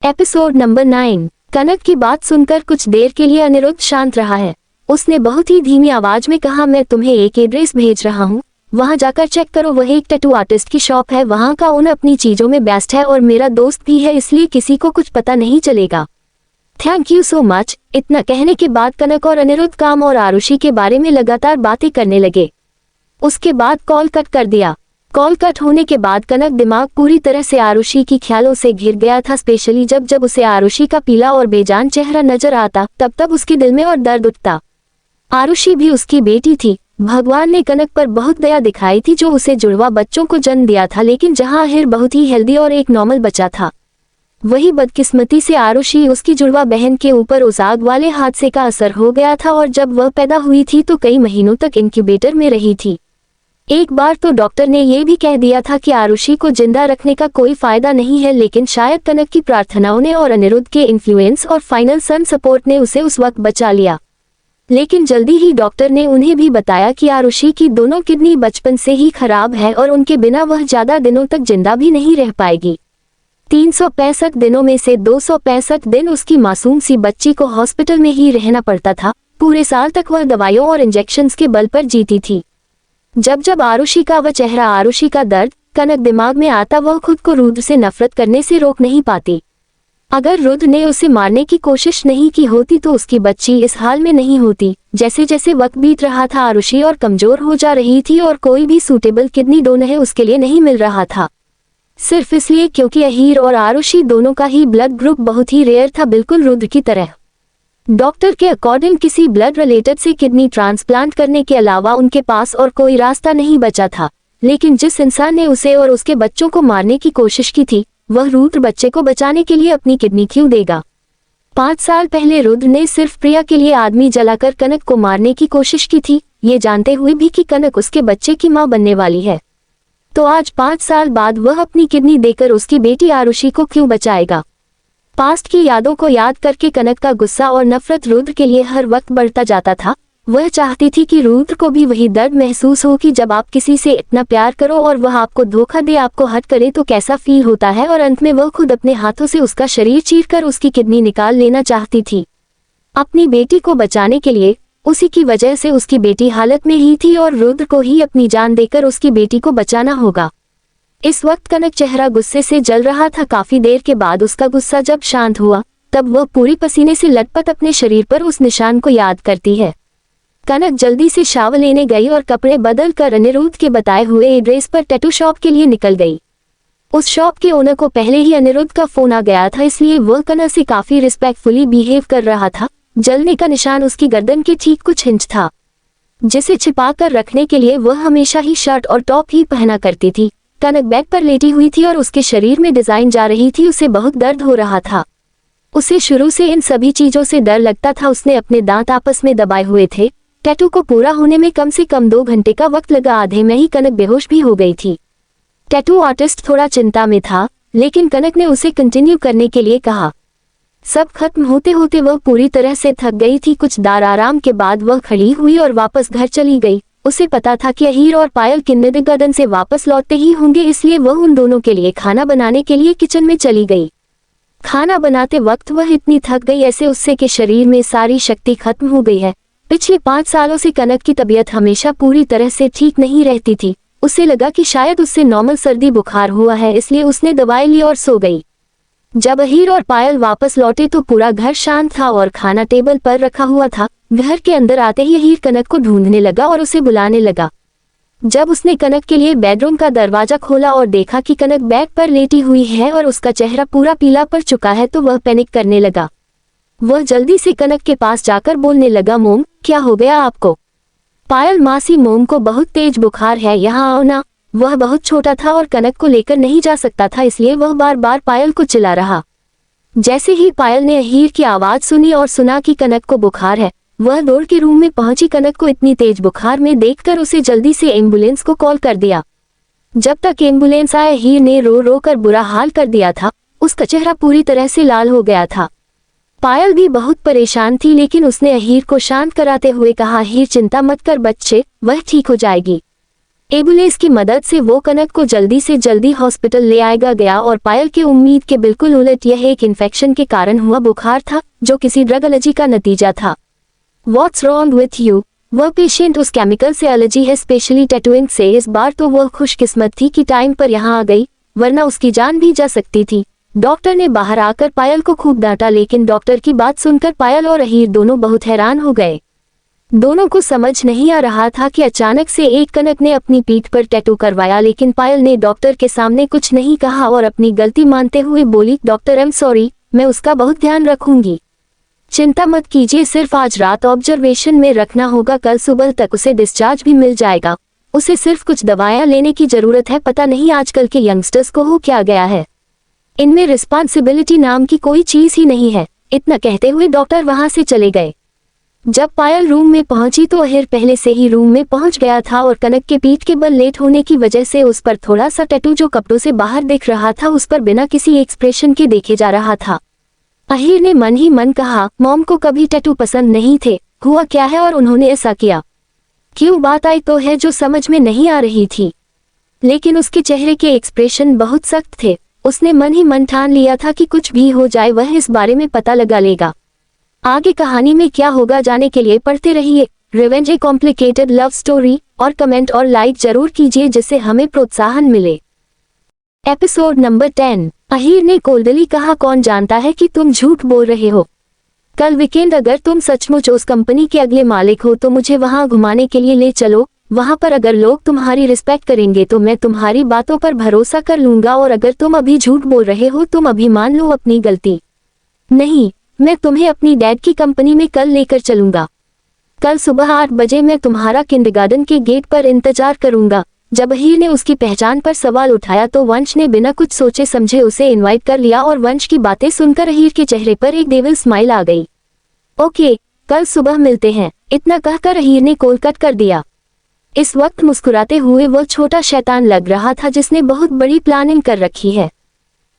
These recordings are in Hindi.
Episode number 9। कनक की बात सुनकर कुछ देर के लिए अनिरुद्ध शांत रहा है। उसने बहुत ही धीमी आवाज में कहा, मैं तुम्हें एक एड्रेस भेज रहा हूँ, वहाँ जाकर चेक करो। वह एक टैटू आर्टिस्ट की शॉप है, वहाँ का ओनर अपनी चीजों में व्यस्त है और मेरा दोस्त भी है, इसलिए किसी को कुछ पता नहीं चलेगा। Thank you so much. इतना कहने के बाद कनक और अनिरुद्ध काम और आरुषि के बारे में लगातार बातें करने लगे। उसके बाद कॉल कट कर दिया। कॉल कट होने के बाद कनक दिमाग पूरी तरह से आरुषि की ख्यालों से घिर गया था। स्पेशली जब जब उसे आरुषि का पीला और बेजान चेहरा नजर आता, तब तब उसके दिल में और दर्द उठता। आरुषि भी उसकी बेटी थी। भगवान ने कनक पर बहुत दया दिखाई थी जो उसे जुड़वा बच्चों को जन्म दिया था, लेकिन जहां अहिर बहुत ही हेल्दी और एक नॉर्मल बच्चा था, वही बदकिस्मती से आरुषि उसकी जुड़वा बहन के ऊपर उस आग वाले हादसे का असर हो गया था। और जब वह पैदा हुई थी तो कई महीनों तक इंक्यूबेटर में रही थी। एक बार तो डॉक्टर ने यह भी कह दिया था कि आरुषि को जिंदा रखने का कोई फायदा नहीं है, लेकिन शायद कनक की प्रार्थनाओं ने और अनिरुद्ध के इन्फ्लुएंस और फाइनल सन सपोर्ट ने उसे उस वक्त बचा लिया। लेकिन जल्दी ही डॉक्टर ने उन्हें भी बताया कि आरुषि की दोनों किडनी बचपन से ही खराब है और उनके बिना वह ज्यादा दिनों तक जिंदा भी नहीं रह पाएगी। 365 दिनों में से 265 दिन उसकी मासूम सी बच्ची को हॉस्पिटल में ही रहना पड़ता था। पूरे साल तक वह दवाइयों और इंजेक्शंस के बल पर जीती थी। जब जब आरुषि का वह चेहरा, आरुषि का दर्द कनक दिमाग में आता, वह खुद को रुद्र से नफरत करने से रोक नहीं पाती। अगर रुद्र ने उसे मारने की कोशिश नहीं की होती तो उसकी बच्ची इस हाल में नहीं होती। जैसे जैसे वक्त बीत रहा था, आरुषि और कमजोर हो जा रही थी और कोई भी सूटेबल किडनी डोनर उसके लिए नहीं मिल रहा था। सिर्फ इसलिए क्योंकि अहीर और आरुषि दोनों का ही ब्लड ग्रुप बहुत ही रेयर था, बिल्कुल रुद्र की तरह। डॉक्टर के अकॉर्डिंग किसी ब्लड रिलेटेड से किडनी ट्रांसप्लांट करने के अलावा उनके पास और कोई रास्ता नहीं बचा था। लेकिन जिस इंसान ने उसे और उसके बच्चों को मारने की कोशिश की थी, वह रुद्र बच्चे को बचाने के लिए अपनी किडनी क्यों देगा। 5 साल पहले रुद्र ने सिर्फ प्रिया के लिए आदमी जलाकर कनक को मारने की कोशिश की थी, ये जानते हुए भी कि कनक उसके बच्चे की मां बनने वाली है। तो आज 5 साल बाद वह अपनी किडनी देकर उसकी बेटी आरुषि को क्यों बचाएगा। पास्ट की यादों को याद करके कनक का गुस्सा और नफरत रुद्र के लिए हर वक्त बढ़ता जाता था। वह चाहती थी कि रुद्र को भी वही दर्द महसूस हो कि जब आप किसी से इतना प्यार करो और वह आपको धोखा दे, आपको हर्ट करे तो कैसा फील होता है, और अंत में वह खुद अपने हाथों से उसका शरीर चीरकर उसकी किडनी निकाल लेना चाहती थी अपनी बेटी को बचाने के लिए। उसी की वजह से उसकी बेटी हालत में ही थी और रुद्र को ही अपनी जान देकर उसकी बेटी को बचाना होगा। इस वक्त कनक चेहरा गुस्से से जल रहा था। काफी देर के बाद उसका गुस्सा जब शांत हुआ, तब वह पूरी पसीने से लटपट अपने शरीर पर उस निशान को याद करती है। कनक जल्दी से शावर लेने गई और कपड़े बदल कर अनिरुद्ध के बताए हुए एड्रेस पर टैटू शॉप के लिए निकल गई। उस शॉप के ओनर को पहले ही अनिरुद्ध का फोन आ गया था, इसलिए वह कनक से काफी रिस्पेक्टफुली बिहेव कर रहा था। जलने का निशान उसकी गर्दन के ठीक कुछ इंच था, जिसे छिपा कर रखने के लिए वह हमेशा ही शर्ट और टॉप ही पहना करती थी। कनक बेड पर लेटी हुई थी और उसके शरीर में डिजाइन जा रही थी। उसे बहुत दर्द हो रहा था। उसे शुरू से इन सभी चीजों से डर लगता था। उसने अपने दांत आपस में दबाए हुए थे। टैटू को पूरा होने में कम से कम 2 घंटे का वक्त लगा। आधे में ही कनक बेहोश भी हो गई थी। टैटू आर्टिस्ट थोड़ा चिंता में था, लेकिन कनक ने उसे कंटिन्यू करने के लिए कहा। सब खत्म होते होते वह पूरी तरह से थक गई थी। कुछ देर आराम के बाद वह खड़ी हुई और वापस घर चली गई। उसे पता था कि अहीर और पायल किन्नरगार्टन से वापस लौटते ही होंगे, इसलिए वह उन दोनों के लिए खाना बनाने के लिए किचन में चली गई। खाना बनाते वक्त वह इतनी थक गई, ऐसे उससे कि शरीर में सारी शक्ति खत्म हो गई है। पिछले 5 सालों से कनक की तबीयत हमेशा पूरी तरह से ठीक नहीं रहती थी। उसे लगा कि शायद उससे नॉर्मल सर्दी बुखार हुआ है, इसलिए उसने दवाई ली और सो गई। जब अहीर और पायल वापस लौटे तो पूरा घर शांत था और खाना टेबल पर रखा हुआ था। घर के अंदर आते ही अहीर कनक को ढूंढने लगा और उसे बुलाने लगा। जब उसने कनक के लिए बेडरूम का दरवाजा खोला और देखा कि कनक बेड पर लेटी हुई है और उसका चेहरा पूरा पीला पड़ चुका है, तो वह पैनिक करने लगा। वह जल्दी से कनक के पास जाकर बोलने लगा, मोम क्या हो गया आपको। पायल मासी, मोम को बहुत तेज बुखार है, यहाँ आओ ना। वह बहुत छोटा था और कनक को लेकर नहीं जा सकता था, इसलिए वह बार बार पायल को चिल्ला रहा। जैसे ही पायल ने अहीर की आवाज सुनी और सुना कि कनक को बुखार है, वह दौड़ के रूम में पहुंची। कनक को इतनी तेज बुखार में देखकर उसे जल्दी से एम्बुलेंस को कॉल कर दिया। जब तक एम्बुलेंस आए, अहीर ने रो रो कर बुरा हाल कर दिया था। उसका चेहरा पूरी तरह से लाल हो गया था। पायल भी बहुत परेशान थी, लेकिन उसने अहीर को शांत कराते हुए कहा, अहीर चिंता मत कर बच्चे, वह ठीक हो जाएगी। एम्बुलेंस की मदद से वो कनक को जल्दी से जल्दी हॉस्पिटल ले आएगा गया और पायल की उम्मीद के बिल्कुल उलट यह एक इन्फेक्शन के कारण हुआ बुखार था जो किसी ड्रग एलर्जी का नतीजा था। What's wrong with you? वह पेशेंट उस केमिकल से एलर्जी है, स्पेशली टैटूइंग से। इस बार तो वह खुशकिस्मत थी कि टाइम पर यहाँ आ गई, वरना उसकी जान भी जा सकती थी। डॉक्टर ने बाहर आकर पायल को खूब डांटा, लेकिन डॉक्टर की बात सुनकर पायल और अहीर दोनों बहुत हैरान हो गए। दोनों को समझ नहीं आ रहा था कि अचानक से एक कनक ने अपनी पीठ पर टैटू करवाया, लेकिन पायल ने डॉक्टर के सामने कुछ नहीं कहा और अपनी गलती मानते हुए बोली, डॉक्टर आई एम सॉरी, मैं उसका बहुत ध्यान रखूंगी। चिंता मत कीजिए, सिर्फ आज रात ऑब्जर्वेशन में रखना होगा, कल सुबह तक उसे डिस्चार्ज भी मिल जाएगा। उसे सिर्फ कुछ दवाएं लेने की जरूरत है। पता नहीं आजकल के यंगस्टर्स को हो क्या गया है, इनमें रिस्पॉन्सिबिलिटी नाम की कोई चीज ही नहीं है। इतना कहते हुए डॉक्टर वहां से चले गए। जब पायल रूम में पहुंची तो अहिर पहले से ही रूम में पहुंच गया था और कनक के पीठ के बल लेट होने की वजह से उस पर थोड़ा सा टैटू जो कपड़ों से बाहर दिख रहा था उस पर बिना किसी एक्सप्रेशन के देखे जा रहा था। अहिर ने मन ही मन कहा, मॉम को कभी टैटू पसंद नहीं थे, हुआ क्या है और उन्होंने ऐसा किया क्यों? बात आई तो है जो समझ में नहीं आ रही थी, लेकिन उसके चेहरे के एक्सप्रेशन बहुत सख्त थे। उसने मन ही मन ठान लिया था कि कुछ भी हो जाए वह इस बारे में पता लगा लेगा। आगे कहानी में क्या होगा जाने के लिए पढ़ते रहिए रिवेंज ए कॉम्प्लिकेटेड लव स्टोरी, और कमेंट और लाइक जरूर कीजिए जिससे हमें प्रोत्साहन मिले। Episode number 10। अहीर ने कोल्डली कहा, कौन जानता है कि तुम झूठ बोल रहे हो। कल वीकेंड अगर तुम सचमुच उस कंपनी के अगले मालिक हो तो मुझे वहां घुमाने के लिए ले चलो। वहां पर अगर लोग तुम्हारी रिस्पेक्ट करेंगे तो मैं तुम्हारी बातों पर भरोसा कर लूंगा, और अगर तुम अभी झूठ बोल रहे हो तुम अभी मान लो अपनी गलती। नहीं, मैं तुम्हें अपनी डैड की कंपनी में कल लेकर चलूंगा। कल सुबह 8 बजे मैं तुम्हारा किंडरगार्टन के गेट पर इंतजार करूंगा। जब अहीर ने उसकी पहचान पर सवाल उठाया तो वंश ने बिना कुछ सोचे समझे उसे इनवाइट कर लिया, और वंश की बातें सुनकर अहीर के चेहरे पर एक डेविल स्माइल आ गई। ओके, कल सुबह मिलते हैं, इतना कहकर अहीर ने कॉल कट कर दिया। इस वक्त मुस्कुराते हुए वो छोटा शैतान लग रहा था जिसने बहुत बड़ी प्लानिंग कर रखी है।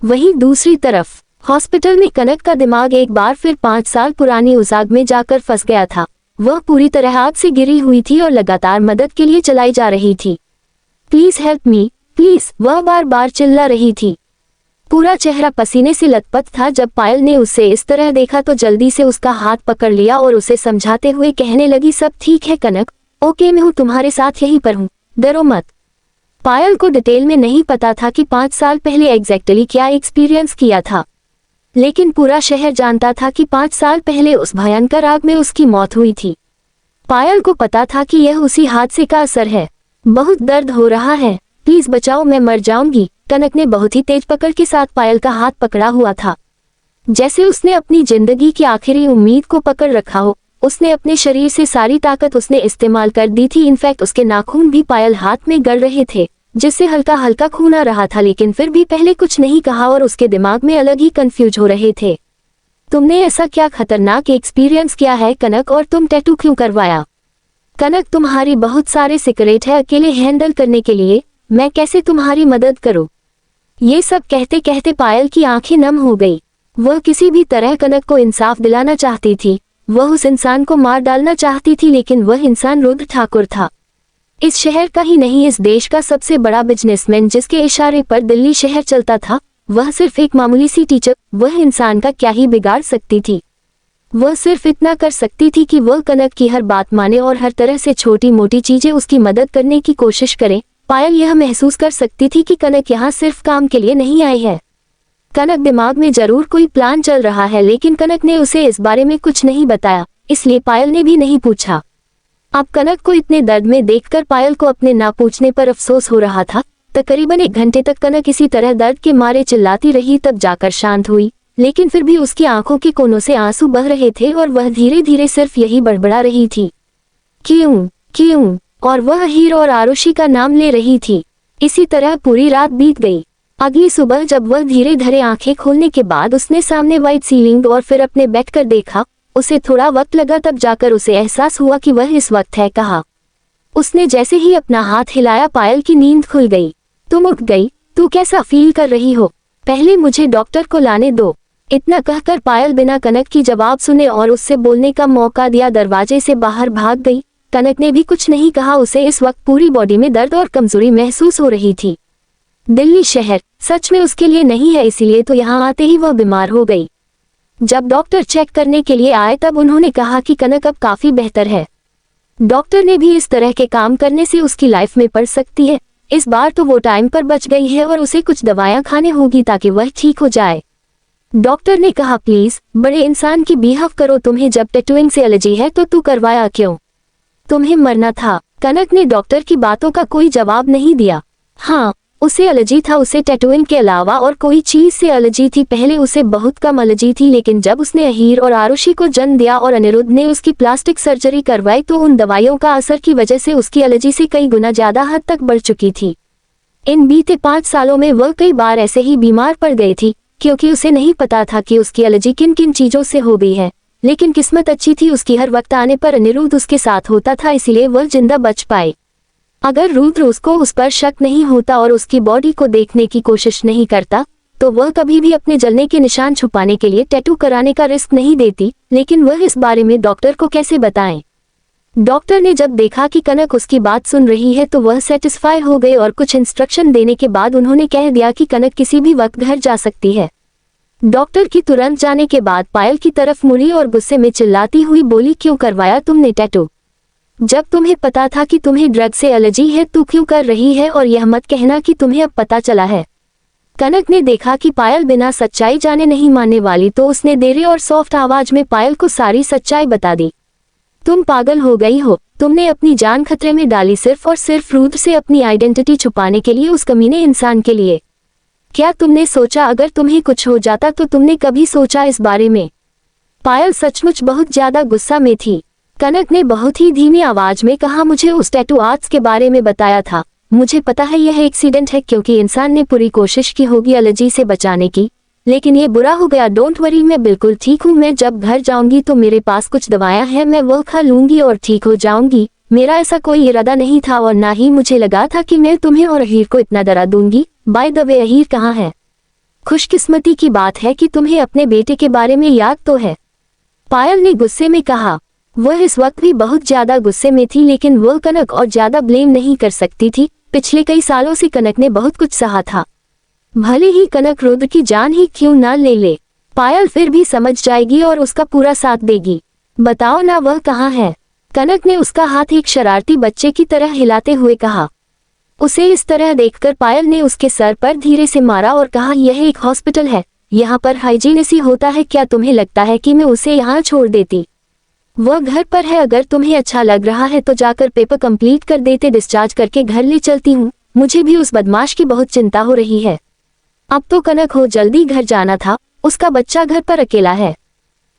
वहीं दूसरी तरफ हॉस्पिटल में कनक का दिमाग एक बार फिर 5 साल पुरानी उस आग में जाकर फंस गया था। वह पूरी तरह आग से गिरी हुई थी और लगातार मदद के लिए चलाई जा रही थी। प्लीज हेल्प मी, प्लीज, वह बार बार चिल्ला रही थी। पूरा चेहरा पसीने से लथपथ था। जब पायल ने उसे इस तरह देखा तो जल्दी से उसका हाथ पकड़ लिया और उसे समझाते हुए कहने लगी, सब ठीक है कनक, ओके, मैं हूँ तुम्हारे साथ, यहीं पर हूँ, डरो मत। पायल को डिटेल में नहीं पता था कि 5 साल पहले एग्जैक्टली क्या एक्सपीरियंस किया था, लेकिन पूरा शहर जानता था कि 5 साल पहले उस भयंकर आग में उसकी मौत हुई थी। पायल को पता था कि यह उसी हादसे का असर है। बहुत दर्द हो रहा है, प्लीज बचाओ, मैं मर जाऊंगी। कनक ने बहुत ही तेज पकड़ के साथ पायल का हाथ पकड़ा हुआ था, जैसे उसने अपनी जिंदगी की आखिरी उम्मीद को पकड़ रखा हो। उसने अपने शरीर से सारी ताकत उसने इस्तेमाल कर दी थी। इनफैक्ट उसके नाखून भी पायल हाथ में गड़ रहे थे, जिससे हल्का हल्का खून आ रहा था, लेकिन फिर भी पहले कुछ नहीं कहा और उसके दिमाग में अलग ही कंफ्यूज हो रहे थे। तुमने ऐसा क्या खतरनाक एक्सपीरियंस किया है कनक, और तुम टैटू क्यों करवाया? कनक, तुम्हारी बहुत सारे सिक्रेट है अकेले हैंडल करने के लिए, मैं कैसे तुम्हारी मदद करूं? ये सब कहते कहते पायल की आंखें नम हो गई। वह किसी भी तरह कनक को इंसाफ दिलाना चाहती थी। वह उस इंसान को मार डालना चाहती थी, लेकिन वह इंसान रुद्र ठाकुर था। इस शहर का ही नहीं, इस देश का सबसे बड़ा बिजनेसमैन जिसके इशारे पर दिल्ली शहर चलता था। वह सिर्फ एक मामूली सी टीचर, वह इंसान का क्या ही बिगाड़ सकती थी। वह सिर्फ इतना कर सकती थी कि वह कनक की हर बात माने और हर तरह से छोटी मोटी चीजें उसकी मदद करने की कोशिश करे। पायल यह महसूस कर सकती थी कि कनक यहाँ सिर्फ काम के लिए नहीं आई है। कनक दिमाग में जरूर कोई प्लान चल रहा है, लेकिन कनक ने उसे इस बारे में कुछ नहीं बताया, इसलिए पायल ने भी नहीं पूछा। अब कनक को इतने दर्द में देखकर पायल को अपने ना पूछने पर अफसोस हो रहा था। तकरीबन 1 घंटे तक कनक इसी तरह दर्द के मारे चिल्लाती रही, तब जाकर शांत हुई, लेकिन फिर भी उसकी आंखों के कोनों से आंसू बह रहे थे और वह धीरे धीरे सिर्फ यही बड़बड़ा रही थी, क्यों क्यों, और वह हीर और आरुषि का नाम ले रही थी। इसी तरह पूरी रात बीत गई। अगली सुबह जब वह धीरे धीरे आंखें खोलने के बाद उसने सामने वाइट सीलिंग और फिर अपने बेड कर देखा, उसे थोड़ा वक्त लगा, तब जाकर उसे एहसास हुआ कि वह इस वक्त है कहाँ। उसने जैसे ही अपना हाथ हिलाया पायल की नींद खुल गई। तुम उठ गई, तू कैसा फील कर रही हो? पहले मुझे डॉक्टर को लाने दो। इतना कहकर पायल बिना कनक की जवाब सुने और उससे बोलने का मौका दिया दरवाजे से बाहर भाग गई। कनक ने भी कुछ नहीं कहा। उसे इस वक्त पूरी बॉडी में दर्द और कमजोरी महसूस हो रही थी। दिल्ली शहर सच में उसके लिए नहीं है, इसीलिए तो यहाँ आते ही वह बीमार हो गई। जब डॉक्टर चेक करने के लिए आए तब उन्होंने कहा कि कनक अब काफी बेहतर है। डॉक्टर ने भी इस तरह के काम करने से उसकी लाइफ में पड़ सकती है। इस बार तो वो टाइम पर बच गई है और उसे कुछ दवाइयाँ खाने होगी ताकि वह ठीक हो जाए। डॉक्टर ने कहा प्लीज बड़े इंसान की बिहेव करो, तुम्हें जब टैटूइंग से एलर्जी है तो तू करवाया क्यों? तुम्हें मरना था। कनक ने डॉक्टर की बातों का कोई जवाब नहीं दिया। हाँ, उसे एलर्जी था, उसे टैटूइंग के अलावा और कोई चीज से एलर्जी थी। पहले उसे बहुत कम एलर्जी थी, लेकिन जब उसने अहीर और आरुषि को जन्म दिया और अनिरुद्ध ने उसकी प्लास्टिक सर्जरी करवाई तो उन दवाइयों का असर की वजह से उसकी एलर्जी से कई गुना ज्यादा हद तक बढ़ चुकी थी। इन बीते 5 सालों में वह कई बार ऐसे ही बीमार पड़ गई थी, क्योंकि उसे नहीं पता था कि उसकी एलर्जी किन किन चीजों से हो गई है। लेकिन किस्मत अच्छी थी, उसकी हर वक्त आने पर अनिरुद्ध उसके साथ होता था, इसलिए वह जिंदा बच पाई। अगर रुद्र उसको उस पर शक नहीं होता और उसकी बॉडी को देखने की कोशिश नहीं करता तो वह कभी भी अपने जलने के निशान छुपाने के लिए टैटू कराने का रिस्क नहीं देती। लेकिन वह इस बारे में डॉक्टर को कैसे बताएं? डॉक्टर ने जब देखा कि कनक उसकी बात सुन रही है तो वह सेटिस्फाई हो गए और कुछ इंस्ट्रक्शन देने के बाद उन्होंने कह दिया कि कनक किसी भी वक्त घर जा सकती है। डॉक्टर की तुरंत जाने के बाद पायल की तरफ मुड़ी और गुस्से में चिल्लाती हुई बोली, क्यों करवाया तुमने टैटू? जब तुम्हें पता था कि तुम्हें ड्रग से एलर्जी है तो क्यों कर रही है? और यह मत कहना कि तुम्हें अब पता चला है। कनक ने देखा कि पायल बिना सच्चाई जाने नहीं मानने वाली तो उसने देरे और सॉफ्ट आवाज में पायल को सारी सच्चाई बता दी। तुम पागल हो गई हो, तुमने अपनी जान खतरे में डाली सिर्फ और सिर्फ रुद्र से अपनी आइडेंटिटी छुपाने के लिए, उस कमीने इंसान के लिए। क्या तुमने सोचा अगर तुम्हें कुछ हो जाता तो तुमने कभी सोचा इस बारे में? पायल सचमुच बहुत ज्यादा गुस्सा में थी। कनक ने बहुत ही धीमी आवाज में कहा, मुझे उस टैटू आर्ट्स के बारे में बताया था। मुझे पता है यह एक्सीडेंट है, क्योंकि इंसान ने पूरी कोशिश की होगी एलर्जी से बचाने की, लेकिन ये बुरा हो गया। डोंट वरी, मैं बिल्कुल ठीक हूँ। मैं जब घर जाऊंगी तो मेरे पास कुछ दवाइयाँ हैं, मैं वो खा लूंगी और ठीक हो जाऊंगी। मेरा ऐसा कोई इरादा नहीं था और ना ही मुझे लगा था कि मैं तुम्हें और अहीर को इतना डरा दूंगी। बाय द वे, अहीर कहाँ है? खुशकिस्मती की बात है कि तुम्हें अपने बेटे के बारे में याद तो है, पायल ने गुस्से में कहा। वह इस वक्त भी बहुत ज्यादा गुस्से में थी, लेकिन वह कनक और ज्यादा ब्लेम नहीं कर सकती थी। पिछले कई सालों से कनक ने बहुत कुछ सहा था, भले ही कनक रुद्र की जान ही क्यों ना ले ले, पायल फिर भी समझ जाएगी और उसका पूरा साथ देगी। बताओ ना वह कहाँ है? कनक ने उसका हाथ एक शरारती बच्चे की तरह हिलाते हुए कहा। उसे इस तरह देखकर पायल ने उसके सर पर धीरे से मारा और कहा, यह एक हॉस्पिटल है, यहाँ पर हाइजीन ऐसी होता है क्या? तुम्हें लगता है कि मैं उसे यहाँ छोड़ देती? वह घर पर है, अगर तुम्हें अच्छा लग रहा है तो जाकर पेपर कंप्लीट कर देते, डिस्चार्ज करके घर ले चलती हूँ। मुझे भी उस बदमाश की बहुत चिंता हो रही है। अब तो कनक हो जल्दी घर जाना था, उसका बच्चा घर पर अकेला है,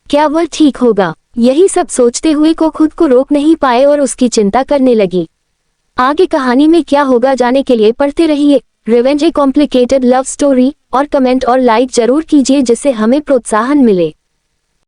क्या वह ठीक होगा? यही सब सोचते हुए को खुद को रोक नहीं पाए और उसकी चिंता करने लगी। आगे कहानी में क्या होगा जाने के लिए पढ़ते रहिए रिवेंज ए कॉम्प्लिकेटेड लव स्टोरी, और कमेंट और लाइक जरूर कीजिए जिससे हमें प्रोत्साहन मिले।